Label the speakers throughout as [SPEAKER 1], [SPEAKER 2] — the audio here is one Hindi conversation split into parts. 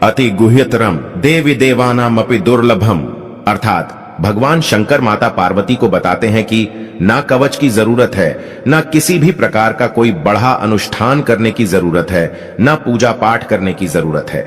[SPEAKER 1] अति गुह्यतरम देवी देवानाम अपि दुर्लभम, अर्थात भगवान शंकर माता पार्वती को बताते हैं कि ना कवच की जरूरत है, ना किसी भी प्रकार का कोई बढ़ा अनुष्ठान करने की जरूरत है, ना पूजा पाठ करने की जरूरत है।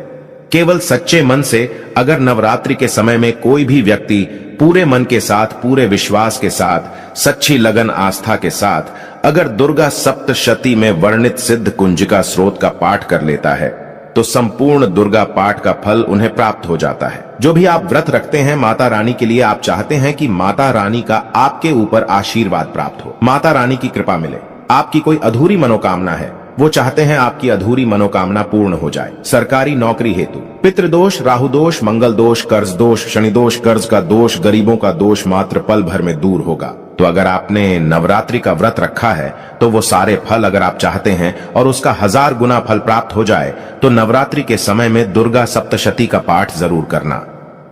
[SPEAKER 1] केवल सच्चे मन से अगर नवरात्रि के समय में कोई भी व्यक्ति पूरे मन के साथ, पूरे विश्वास के साथ, सच्ची लगन आस्था के साथ अगर दुर्गा सप्तशती में वर्णित सिद्ध कुंजिका स्रोत का पाठ कर लेता है तो संपूर्ण दुर्गा पाठ का फल उन्हें प्राप्त हो जाता है। जो भी आप व्रत रखते हैं माता रानी के लिए, आप चाहते हैं कि माता रानी का आपके ऊपर आशीर्वाद प्राप्त हो, माता रानी की कृपा मिले। आपकी कोई अधूरी मनोकामना है, वो चाहते हैं आपकी अधूरी मनोकामना पूर्ण हो जाए। सरकारी नौकरी हेतु पितृदोष, राहु दोष, मंगल दोष, कर्ज दोष, शनि दोष, कर्ज का दोष, गरीबों का दोष मात्र पल भर में दूर होगा। तो अगर आपने नवरात्रि का व्रत रखा है तो वो सारे फल अगर आप चाहते हैं और उसका 1000 गुना फल प्राप्त हो जाए तो नवरात्रि के समय में दुर्गा सप्तशती का पाठ जरूर करना।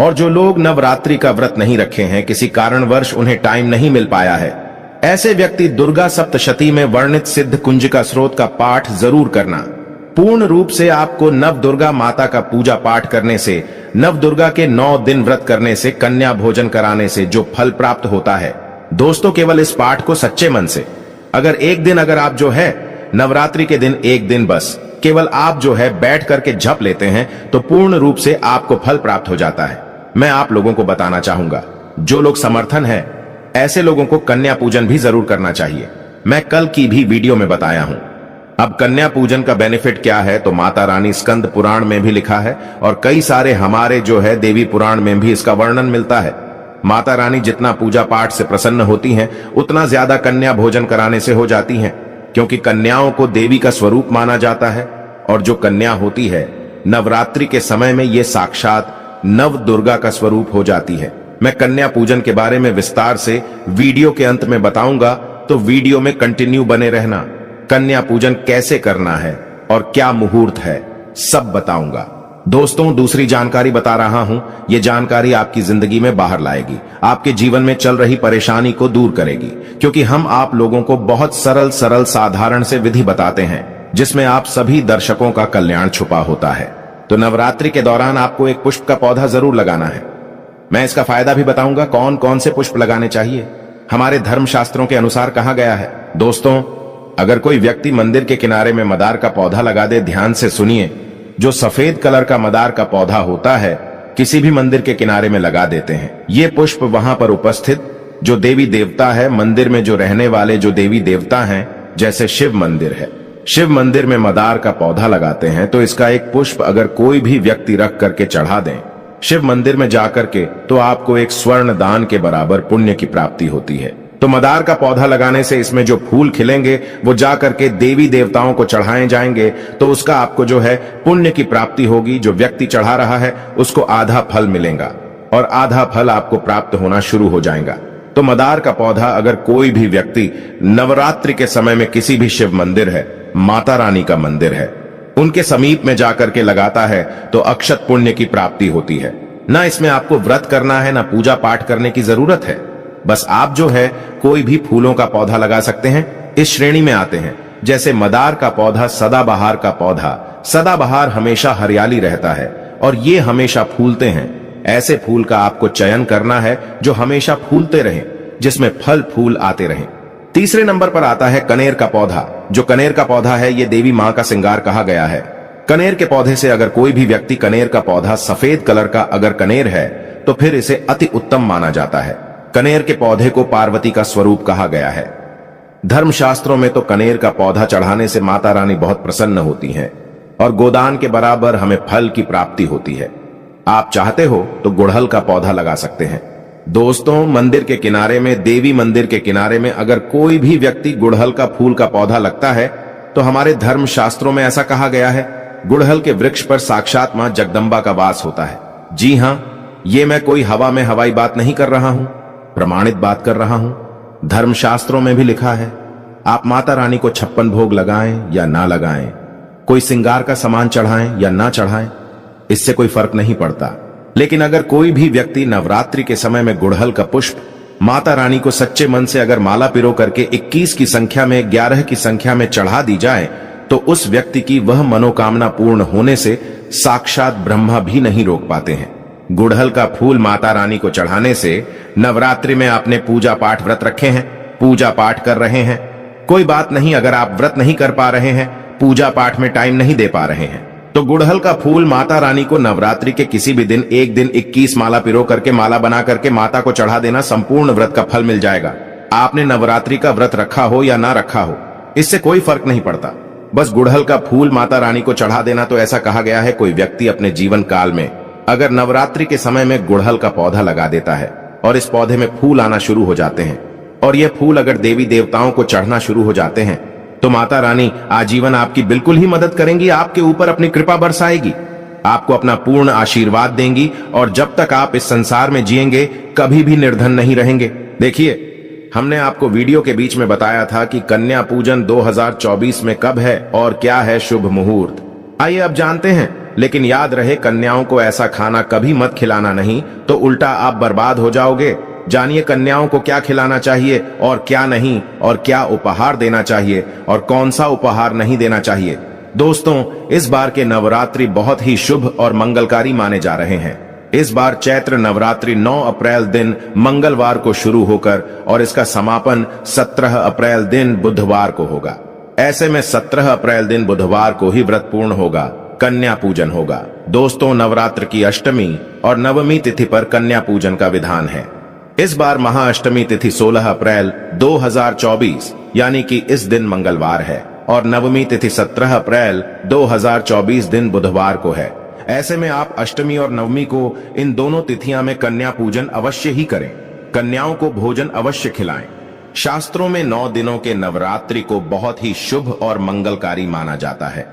[SPEAKER 1] और जो लोग नवरात्रि का व्रत नहीं रखे हैं, किसी कारणवश उन्हें टाइम नहीं मिल पाया है, ऐसे व्यक्ति दुर्गा सप्तशती में वर्णित सिद्ध कुंजिका स्रोत का पाठ जरूर करना। पूर्ण रूप से आपको नव दुर्गा माता का पूजा पाठ करने से, नव दुर्गा के 9 दिन व्रत करने से, कन्या भोजन कराने से जो फल प्राप्त होता है, दोस्तों केवल इस पाठ को सच्चे मन से अगर एक दिन अगर आप जो है नवरात्रि के दिन एक दिन बस केवल आप जो है बैठ करके जप लेते हैं तो पूर्ण रूप से आपको फल प्राप्त हो जाता है। मैं आप लोगों को बताना चाहूंगा, जो लोग समर्थन है ऐसे लोगों को कन्या पूजन भी जरूर करना चाहिए। मैं कल की भी वीडियो में बताया हूं। अब कन्या पूजन का बेनिफिट क्या है तो माता रानी स्कंद पुराण में भी लिखा है और कई सारे हमारे जो है देवी पुराण में भी इसका वर्णन मिलता है। माता रानी जितना पूजा पाठ से प्रसन्न होती हैं उतना ज्यादा कन्या भोजन कराने से हो जाती हैं, क्योंकि कन्याओं को देवी का स्वरूप माना जाता है। और जो कन्या होती है नवरात्रि के समय में ये साक्षात नव दुर्गा का स्वरूप हो जाती है। मैं कन्या पूजन के बारे में विस्तार से वीडियो के अंत में बताऊंगा, तो वीडियो में कंटिन्यू बने रहना। कन्या पूजन कैसे करना है और क्या मुहूर्त है सब बताऊंगा। दोस्तों दूसरी जानकारी बता रहा हूं, यह जानकारी आपकी जिंदगी में बाहर लाएगी, आपके जीवन में चल रही परेशानी को दूर करेगी, क्योंकि हम आप लोगों को बहुत सरल साधारण से विधि बताते हैं जिसमें आप सभी दर्शकों का कल्याण छुपा होता है। तो नवरात्रि के दौरान आपको एक पुष्प का पौधा जरूर लगाना है। मैं इसका फायदा भी बताऊंगा, कौन कौन से पुष्प लगाने चाहिए, हमारे धर्म शास्त्रों के अनुसार कहा गया है। दोस्तों अगर कोई व्यक्ति मंदिर के किनारे में मदार का पौधा लगा दे, ध्यान से सुनिए, जो सफेद कलर का मदार का पौधा होता है किसी भी मंदिर के किनारे में लगा देते हैं। ये पुष्प वहां पर उपस्थित जो देवी देवता है, मंदिर में जो रहने वाले जो देवी देवता हैं, जैसे शिव मंदिर है, शिव मंदिर में मदार का पौधा लगाते हैं तो इसका एक पुष्प अगर कोई भी व्यक्ति रख करके चढ़ा दें शिव मंदिर में जाकर के, तो आपको एक स्वर्ण दान के बराबर पुण्य की प्राप्ति होती है। तो मदार का पौधा लगाने से इसमें जो फूल खिलेंगे वो जाकर के देवी देवताओं को चढ़ाए जाएंगे, तो उसका आपको जो है पुण्य की प्राप्ति होगी। जो व्यक्ति चढ़ा रहा है उसको आधा फल मिलेगा और आधा फल आपको प्राप्त होना शुरू हो जाएगा। तो मदार का पौधा अगर कोई भी व्यक्ति नवरात्रि के समय में किसी भी शिव मंदिर है, माता रानी का मंदिर है, उनके समीप में जाकर के लगाता है तो अक्षत पुण्य की प्राप्ति होती है। ना इसमें आपको व्रत करना है, ना पूजा पाठ करने की जरूरत है, बस आप जो है कोई भी फूलों का पौधा लगा सकते हैं। इस श्रेणी में आते हैं जैसे मदार का पौधा, सदाबहार का पौधा। सदाबहार हमेशा हरियाली रहता है और ये हमेशा फूलते हैं। ऐसे फूल का आपको चयन करना है जो हमेशा फूलते रहें, जिसमें फल फूल आते रहें। तीसरे नंबर पर आता है कनेर का पौधा। जो कनेर का पौधा है ये देवी मां का श्रृंगार कहा गया है। कनेर के पौधे से अगर कोई भी व्यक्ति कनेर का पौधा सफेद कलर का अगर कनेर है तो फिर इसे अति उत्तम माना जाता है। कनेर के पौधे को पार्वती का स्वरूप कहा गया है। धर्मशास्त्रों में तो कनेर का पौधा चढ़ाने से माता रानी बहुत प्रसन्न होती हैं और गोदान के बराबर हमें फल की प्राप्ति होती है। आप चाहते हो तो गुड़हल का पौधा लगा सकते हैं। दोस्तों मंदिर के किनारे में, देवी मंदिर के किनारे में अगर कोई भी व्यक्ति गुड़हल का फूल का पौधा लगता है तो हमारे धर्म शास्त्रों में ऐसा कहा गया है, गुड़हल के वृक्ष पर साक्षात मां जगदम्बा का वास होता है। जी हां, ये मैं कोई हवा में हवाई बात नहीं कर रहा हूं, प्रमाणित बात कर रहा हूं। धर्मशास्त्रों में भी लिखा है, आप माता रानी को 56 भोग लगाएं या ना लगाएं, कोई श्रृंगार का सामान चढ़ाएं या ना चढ़ाएं, इससे कोई फर्क नहीं पड़ता। लेकिन अगर कोई भी व्यक्ति नवरात्रि के समय में गुड़हल का पुष्प माता रानी को सच्चे मन से अगर माला पिरो करके 21 की संख्या में, 11 की संख्या में चढ़ा दी जाए तो उस व्यक्ति की वह मनोकामना पूर्ण होने से साक्षात ब्रह्मा भी नहीं रोक पाते हैं। गुड़हल का फूल माता रानी को चढ़ाने से नवरात्रि में आपने पूजा पाठ व्रत रखे हैं, पूजा पाठ कर रहे हैं, कोई बात नहीं। अगर आप व्रत नहीं कर पा रहे हैं, पूजा पाठ में टाइम नहीं दे पा रहे हैं, तो गुड़हल का फूल माता रानी को नवरात्रि के किसी भी दिन एक दिन 21 माला पिरो करके माला बना करके माता को चढ़ा देना, संपूर्ण व्रत का फल मिल जाएगा। आपने नवरात्रि का व्रत रखा हो या ना रखा हो, इससे कोई फर्क नहीं पड़ता। बस गुड़हल का फूल माता रानी को चढ़ा देना। तो ऐसा कहा गया है, कोई व्यक्ति अपने जीवन काल में अगर नवरात्रि के समय में गुड़हल का पौधा लगा देता है और इस पौधे में फूल आना शुरू हो जाते हैं और ये फूल अगर देवी देवताओं को चढ़ना शुरू हो जाते हैं, तो माता रानी आजीवन आपकी बिल्कुल ही मदद करेंगी, आपके ऊपर अपनी कृपा बरसाएगी, आपको अपना पूर्ण आशीर्वाद देंगी और जब तक आप इस संसार में जिएंगे कभी भी निर्धन नहीं रहेंगे। देखिए, हमने आपको वीडियो के बीच में बताया था कि कन्या पूजन 2024 में कब है और क्या है शुभ मुहूर्त। आइए अब जानते हैं। लेकिन याद रहे, कन्याओं को ऐसा खाना कभी मत खिलाना नहीं, तो उल्टा आप बर्बाद हो जाओगे। जानिए कन्याओं को क्या खिलाना चाहिए और क्या नहीं, और क्या उपहार देना चाहिए और कौन सा उपहार नहीं देना चाहिए। दोस्तों, इस बार के नवरात्रि बहुत ही शुभ और मंगलकारी माने जा रहे हैं। इस बार चैत्र नवरात्रि 9 अप्रैल दिन मंगलवार को शुरू होकर और इसका समापन 17 अप्रैल दिन बुधवार को होगा। ऐसे में 17 अप्रैल दिन बुधवार को ही व्रत पूर्ण होगा, कन्या पूजन होगा। दोस्तों, नवरात्र की अष्टमी और नवमी तिथि पर कन्या पूजन का विधान है। इस बार महाअष्टमी तिथि 16 अप्रैल 2024 यानी कि इस दिन मंगलवार है और नवमी तिथि 17 अप्रैल 2024 दिन बुधवार को है। ऐसे में आप अष्टमी और नवमी को इन दोनों तिथियां में कन्या पूजन अवश्य ही करें। कन्याओं को भोजन अवश्य खिलाएं। शास्त्रों में 9 दिनों के नवरात्रि को बहुत ही शुभ और मंगलकारी माना जाता है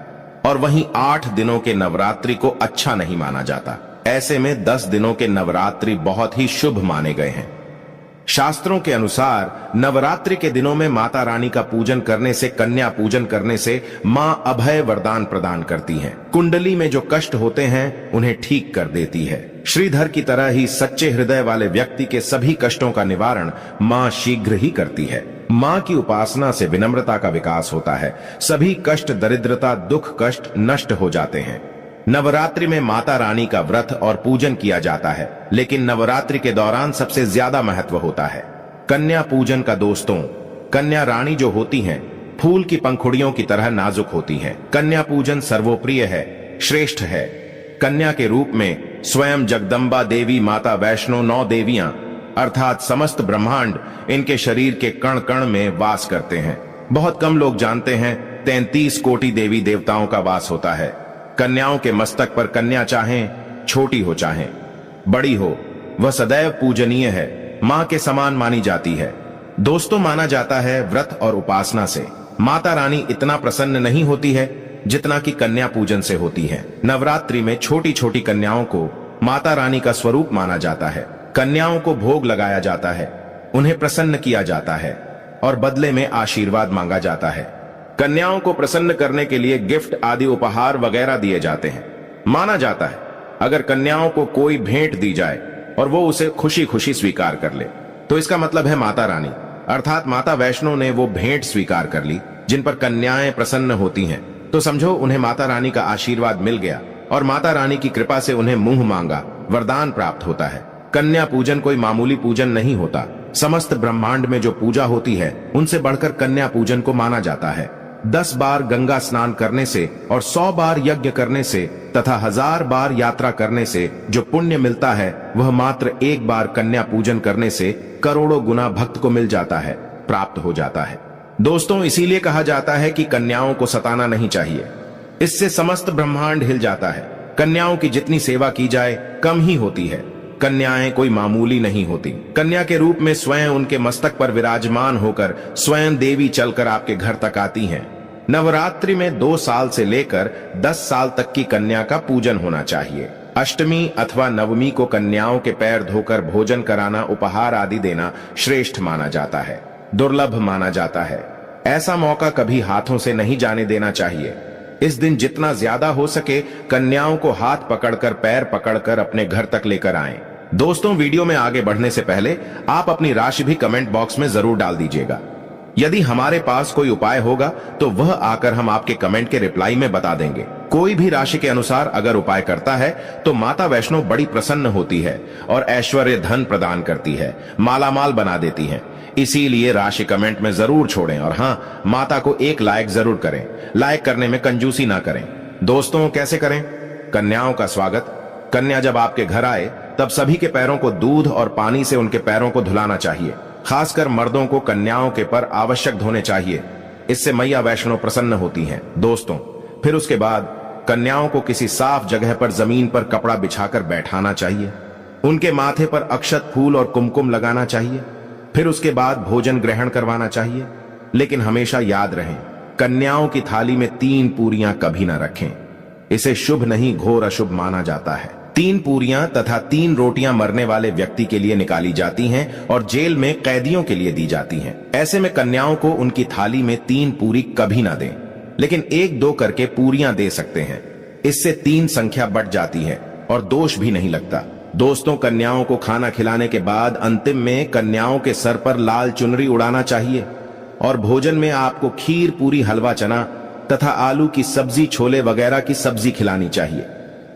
[SPEAKER 1] और वहीं 8 दिनों के नवरात्रि को अच्छा नहीं माना जाता। ऐसे में 10 दिनों के नवरात्रि बहुत ही शुभ माने गए हैं। शास्त्रों के अनुसार नवरात्रि के दिनों में माता रानी का पूजन करने से, कन्या पूजन करने से मां अभय वरदान प्रदान करती हैं। कुंडली में जो कष्ट होते हैं उन्हें ठीक कर देती है। श्रीधर की तरह ही सच्चे हृदय वाले व्यक्ति के सभी कष्टों का निवारण मां शीघ्र ही करती है। मां की उपासना से विनम्रता का विकास होता है। सभी कष्ट, दरिद्रता, दुख, कष्ट नष्ट हो जाते हैं। नवरात्रि में माता रानी का व्रत और पूजन किया जाता है, लेकिन नवरात्रि के दौरान सबसे ज्यादा महत्व होता है कन्या पूजन का। दोस्तों, कन्या रानी जो होती हैं, फूल की पंखुड़ियों की तरह नाजुक होती हैं। कन्या पूजन सर्वोप्रिय है, श्रेष्ठ है। कन्या के रूप में स्वयं जगदम्बा देवी, माता वैष्णो, 9 देवियां अर्थात समस्त ब्रह्मांड इनके शरीर के कण कण में वास करते हैं। बहुत कम लोग जानते हैं 33 कोटि देवी देवताओं का वास होता है। कन्याओं के मस्तक पर कन्या चाहें छोटी हो चाहें बड़ी हो, वह सदैव पूजनीय है, मां के समान मानी जाती है। दोस्तों, माना जाता है व्रत और उपासना से माता रानी इतना प्रसन्न नहीं होती है जितना कि कन्या पूजन से होती है। नवरात्रि में छोटी छोटी कन्याओं को माता रानी का स्वरूप माना जाता है। कन्याओं को भोग लगाया जाता है, उन्हें प्रसन्न किया जाता है और बदले में आशीर्वाद मांगा जाता है। कन्याओं को प्रसन्न करने के लिए गिफ्ट आदि उपहार वगैरह दिए जाते हैं। माना जाता है अगर कन्याओं को कोई भेंट दी जाए और वो उसे खुशी खुशी स्वीकार कर ले, तो इसका मतलब है माता रानी अर्थात माता वैष्णो ने वो भेंट स्वीकार कर ली जिन पर कन्याएं प्रसन्न होती हैं। तो समझो उन्हें माता रानी का आशीर्वाद मिल गया और माता रानी की कृपा से उन्हें मुंह मांगा वरदान प्राप्त होता है। कन्या पूजन कोई मामूली पूजन नहीं होता। समस्त ब्रह्मांड में जो पूजा होती है उनसे बढ़कर कन्या पूजन को माना जाता है। 10 बार गंगा स्नान करने से और 100 बार यज्ञ करने से तथा 1000 बार यात्रा करने से जो पुण्य मिलता है, वह मात्र एक बार कन्या पूजन करने से करोड़ों गुना भक्त को मिल जाता है, प्राप्त हो जाता है। दोस्तों, इसीलिए कहा जाता है कि कन्याओं को सताना नहीं चाहिए, इससे समस्त ब्रह्मांड हिल जाता है। कन्याओं की जितनी सेवा की जाए कम ही होती है। कन्याएं कोई मामूली नहीं होती। कन्या के रूप में स्वयं उनके मस्तक पर विराजमान होकर स्वयं देवी चलकर आपके घर तक आती हैं। नवरात्रि में 2 साल से लेकर 10 साल तक की कन्या का पूजन होना चाहिए। अष्टमी अथवा नवमी को कन्याओं के पैर धोकर भोजन कराना, उपहार आदि देना श्रेष्ठ माना जाता है, दुर्लभ माना जाता है। ऐसा मौका कभी हाथों से नहीं जाने देना चाहिए। इस दिन जितना ज्यादा हो सके कन्याओं को हाथ पकड़कर, पैर पकड़कर अपने घर तक लेकर आएं। दोस्तों, वीडियो में आगे बढ़ने से पहले आप अपनी राशि भी कमेंट बॉक्स में जरूर डाल दीजिएगा। यदि हमारे पास कोई उपाय होगा तो वह आकर हम आपके कमेंट के रिप्लाई में बता देंगे। कोई भी राशि के अनुसार अगर उपाय करता है तो माता वैष्णो बड़ी प्रसन्न होती है और ऐश्वर्य धन प्रदान करती है, मालामाल बना देती है। इसीलिए राशि कमेंट में जरूर छोड़ें और हाँ, माता को एक लाइक जरूर करें। लाइक करने में कंजूसी ना करें। दोस्तों, कैसे करें? कन्याओं का स्वागत। कन्या जब आपके घर आए तब सभी के पैरों को दूध और पानी से उनके पैरों को धुलाना चाहिए। खासकर मर्दों को कन्याओं के पर आवश्यक धोने चाहिए। इससे मैया वैष्णो प्रसन्न होती हैं। दोस्तों, फिर उसके बाद कन्याओं को किसी साफ जगह पर जमीन पर कपड़ा बिछाकर बैठाना चाहिए। उनके माथे पर अक्षत, फूल और कुमकुम लगाना चाहिए। फिर उसके बाद भोजन ग्रहण करवाना चाहिए। लेकिन हमेशा याद रहे, कन्याओं की थाली में 3 पूरियां कभी ना रखें। इसे शुभ नहीं, घोर अशुभ माना जाता है। 3 पूरियां तथा 3 रोटियां मरने वाले व्यक्ति के लिए निकाली जाती हैं और जेल में कैदियों के लिए दी जाती हैं। ऐसे में कन्याओं को उनकी थाली में 3 पूरी कभी ना दें, लेकिन 1-2 करके पूरियां दे सकते हैं। इससे 3 संख्या बढ़ जाती है और दोष भी नहीं लगता। दोस्तों, कन्याओं को खाना खिलाने के बाद अंतिम में कन्याओं के सर पर लाल चुनरी उड़ाना चाहिए और भोजन में आपको खीर, पूरी, हलवा, चना तथा आलू की सब्जी, छोले वगैरह की सब्जी खिलानी चाहिए।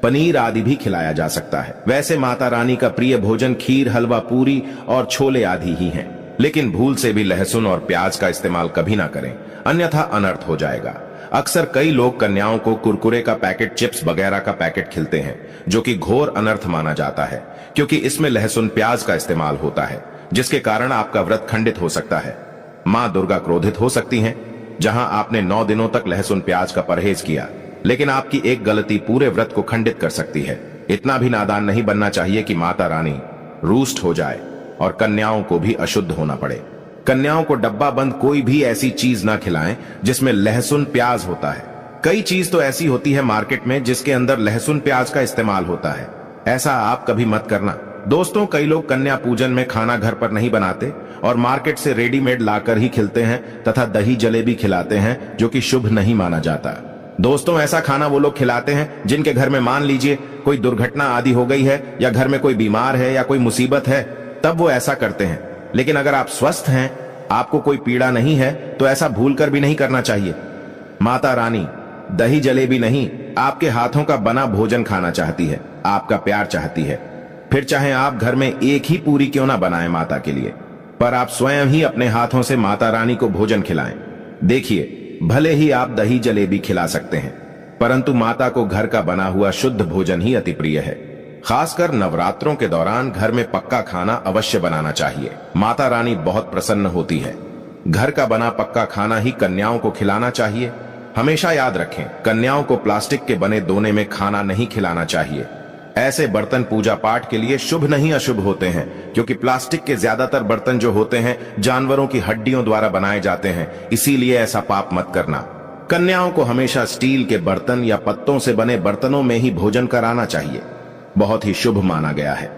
[SPEAKER 1] पनीर आदि भी खिलाया जा सकता है। वैसे माता रानी का प्रिय भोजन खीर, हलवा, पूरी और छोले आदि ही हैं। लेकिन भूल से भी लहसुन और प्याज का इस्तेमाल कभी ना करें, अन्यथा अनर्थ हो जाएगा। अक्सर कई लोग कन्याओं को कुरकुरे का पैकेट, चिप्स वगैरह का पैकेट खिलाते हैं, जो कि घोर अनर्थ माना जाता है, क्योंकि इसमें लहसुन, प्याज का इस्तेमाल होता है, जिसके कारण आपका व्रत खंडित हो सकता है। मां दुर्गा क्रोधित हो सकती हैं। जहां आपने 9 दिनों तक लहसुन प्याज का परहेज किया, लेकिन आपकी एक गलती पूरे व्रत को खंडित कर सकती है। इतना भी नादान नहीं बनना चाहिए कि माता रानी रूष्ट हो जाए और कन्याओं को भी अशुद्ध होना पड़े। कन्याओं को डब्बा बंद कोई भी ऐसी चीज ना खिलाएं जिसमें लहसुन, प्याज होता है। कई चीज तो ऐसी होती है मार्केट में जिसके अंदर लहसुन, प्याज का इस्तेमाल होता है। ऐसा आप कभी मत करना। दोस्तों, कई लोग कन्या पूजन में खाना घर पर नहीं बनाते और मार्केट से रेडीमेड लाकर ही खिलाते हैं तथा दही जलेबी खिलाते हैं, जो कि शुभ नहीं माना जाता। दोस्तों, ऐसा खाना वो लोग खिलाते हैं जिनके घर में मान लीजिए कोई दुर्घटना आदि हो गई है या घर में कोई बीमार है या कोई मुसीबत है, तब वो ऐसा करते हैं। लेकिन अगर आप स्वस्थ हैं, आपको कोई पीड़ा नहीं है, तो ऐसा भूलकर भी नहीं करना चाहिए। माता रानी दही जलेबी नहीं, आपके हाथों का बना भोजन खाना चाहती है, आपका प्यार चाहती है। फिर चाहे आप घर में एक ही पूरी क्यों ना बनाएं माता के लिए, पर आप स्वयं ही अपने हाथों से माता रानी को भोजन खिलाएं। देखिए, भले ही आप दही जलेबी खिला सकते हैं, परंतु माता को घर का बना हुआ शुद्ध भोजन ही अति प्रिय है। खासकर नवरात्रों के दौरान घर में पक्का खाना अवश्य बनाना चाहिए। माता रानी बहुत प्रसन्न होती है। घर का बना पक्का खाना ही कन्याओं को खिलाना चाहिए। हमेशा याद रखें, कन्याओं को प्लास्टिक के बने दोने में खाना नहीं खिलाना चाहिए। ऐसे बर्तन पूजा पाठ के लिए शुभ नहीं अशुभ होते हैं, क्योंकि प्लास्टिक के ज्यादातर बर्तन जो होते हैं जानवरों की हड्डियों द्वारा बनाए जाते हैं। इसीलिए ऐसा पाप मत करना। कन्याओं को हमेशा स्टील के बर्तन या पत्तों से बने बर्तनों में ही भोजन कराना चाहिए। बहुत ही शुभ माना गया है।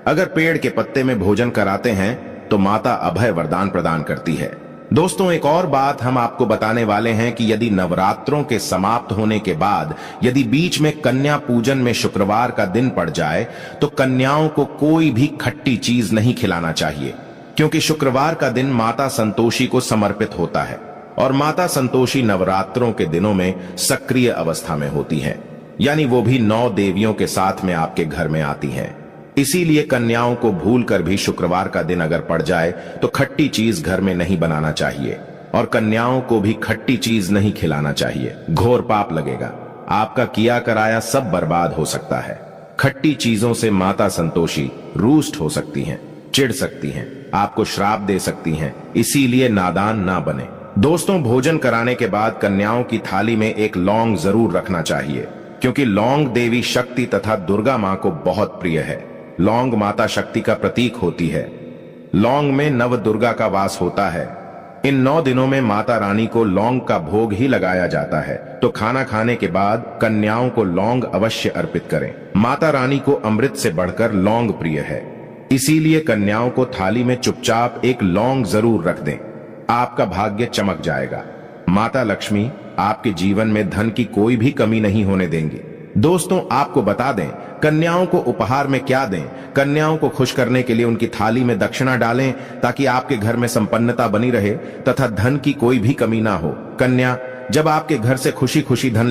[SPEAKER 1] अगर पेड़ के पत्ते में भोजन कराते हैं तो माता अभय वरदान प्रदान करती है। दोस्तों, एक और बात हम आपको बताने वाले हैं कि यदि नवरात्रों के समाप्त होने के बाद यदि बीच में कन्या पूजन में शुक्रवार का दिन पड़ जाए तो कन्याओं को कोई भी खट्टी चीज नहीं खिलाना चाहिए, क्योंकि शुक्रवार का दिन माता संतोषी को समर्पित होता है और माता संतोषी नवरात्रों के दिनों में सक्रिय अवस्था में होती है, यानी वो भी 9 देवियों के साथ में आपके घर में आती हैं। इसीलिए कन्याओं को भूलकर भी शुक्रवार का दिन अगर पड़ जाए तो खट्टी चीज घर में नहीं बनाना चाहिए और कन्याओं को भी खट्टी चीज नहीं खिलाना चाहिए। घोर पाप लगेगा। आपका किया कराया सब बर्बाद हो सकता है। खट्टी चीजों से माता संतोषी रूष्ट हो सकती हैं, चिढ़ सकती हैं, आपको श्राप दे सकती हैं। इसीलिए नादान ना बने। दोस्तों, भोजन कराने के बाद कन्याओं की थाली में एक लौंग जरूर रखना चाहिए, क्योंकि लौंग देवी शक्ति तथा दुर्गा मां को बहुत प्रिय है। लौंग माता शक्ति का प्रतीक होती है। लौंग में नव दुर्गा का वास होता है। इन 9 दिनों में माता रानी को लौंग का भोग ही लगाया जाता है, तो खाना खाने के बाद कन्याओं को लौंग अवश्य अर्पित करें। माता रानी को अमृत से बढ़कर लौंग प्रिय है, इसीलिए कन्याओं को थाली में चुपचाप एक लौंग जरूर रख दें। आपका भाग्य चमक जाएगा। माता लक्ष्मी आपके जीवन में धन की कोई भी कमी नहीं होने देंगे। दोस्तों, आपको बता दें, कन्याओं को उपहार में क्या दें। कन्याओं को खुश करने के लिए उनकी थाली में दक्षिणा डालें ताकि आपके घर में संपन्नता बनी रहे तथा धन की कोई भी कमी ना हो। कन्या, जब आपके घर से खुशी खुशी धन